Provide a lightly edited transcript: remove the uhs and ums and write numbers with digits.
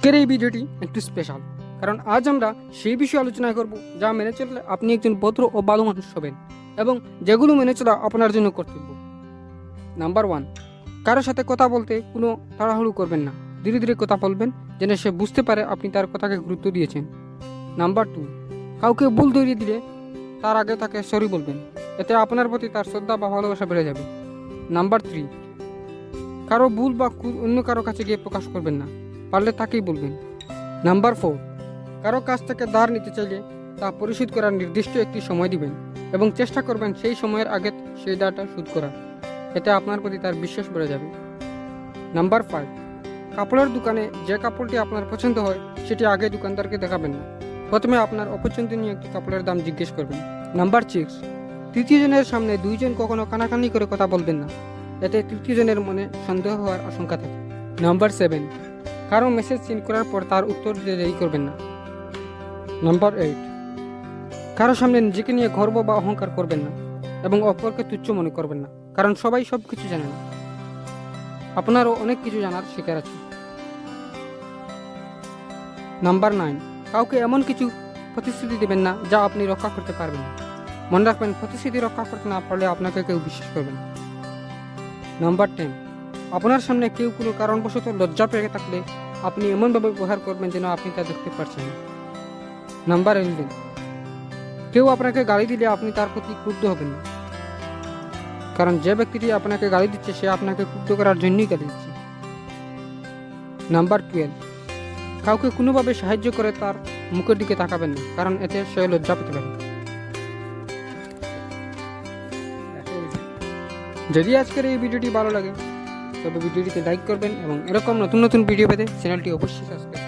আজকের এই ভিডিওটি একটু স্পেশাল, কারণ আজ আমরা সেই বিষয়ে আলোচনা করব যা মেনে চললে আপনি একজন ভদ্র ও ভালো মানুষ হবেন এবং যেগুলো মেনে চলা আপনার জন্য কর্তব্য। নাম্বার 1, কারোর সাথে কথা বলতে কোনো তাড়াহুড়ো করবেন না। ধীরে ধীরে কথা বলবেন যেন সে বুঝতে পারে আপনি তার কথাকে গুরুত্ব দিয়েছেন। নাম্বার 2, কাউকে ভুল ধরিয়ে দিলে তার আগে তাকে সরি বলবেন, এতে আপনার প্রতি তার শ্রদ্ধা বা ভালোবাসা বেড়ে যাবে। নাম্বার 3, কারো ভুল বা অন্য কারো কাছে গিয়ে প্রকাশ করবেন না, পারলে তাকেই বলবেন। নাম্বার 4, কারো কাছ থেকে ধার নিতে চাইলে তা পরিশোধ করার নির্দিষ্ট একটি সময় দিবেন এবং চেষ্টা করবেন সেই সময়ের আগে সেই ধারটা শোধ করার, এতে আপনার প্রতি তার বিশ্বাস বেড়ে যাবে। নাম্বার 5, কাপড়ের দোকানে যে কাপড়টি আপনার পছন্দ হয় সেটি আগে দোকানদারকে দেখাবেন না, প্রথমে আপনার অপছন্দনীয় একটি কাপড়ের দাম জিজ্ঞেস করবেন। নাম্বার 6, তৃতীয় জনের সামনে দুইজন কখনো কানাকানি করে কথা বলবেন না, এতে তৃতীয় জনের মনে সন্দেহ হওয়ার আশঙ্কা থাকে। নাম্বার 7, কারো মেসেজ সিন করার পর তার উত্তর দিতে দেরি করবেন না। নাম্বার 8, কারো সামনে নিজেকে নিয়ে গর্ব বা অহংকার করবেন না এবং অপরকে তুচ্ছ মনে করবেন না, কারণ সবাই সব কিছু জানে না, আপনারও অনেক কিছু জানার শিকার আছে। নাম্বার 9, কাউকে এমন কিছু প্রতিশ্রুতি দেবেন না যা আপনি রক্ষা করতে পারবেন না। মনে রাখবেন, প্রতিশ্রুতি রক্ষা করতে না পারলে আপনাকে কেউ বিশ্বাস করবে না। নাম্বার 10, আপনার সামনে কেউ কোনো কারণবশত লজ্জা পেয়ে থাকলে আপনি এমনভাবে ব্যবহার করবেন যেন আপনি তা দেখতে পারছেন না। নাম্বার 11, কেউ আপনাকে গালি দিলে আপনি তার প্রতি ক্রুদ্ধ হবেন না, কারণ যে ব্যক্তিটি আপনাকে গালি দিচ্ছে সে আপনাকে ক্রুদ্ধ করার জন্যই গালি দিচ্ছে। নাম্বার 12, কাউকে কোনোভাবে সাহায্য করে তার মুখের দিকে তাকাবেন না, কারণ এতে সে লজ্জা পেতে পারে। যদি আজকের এই ভিডিওটি ভালো লাগে তবে ভিডিওটিতে লাইক করবেন এবং এরকম নতুন নতুন ভিডিও পেতে চ্যানেলটি অবশ্যই সাবস্ক্রাইব করবেন।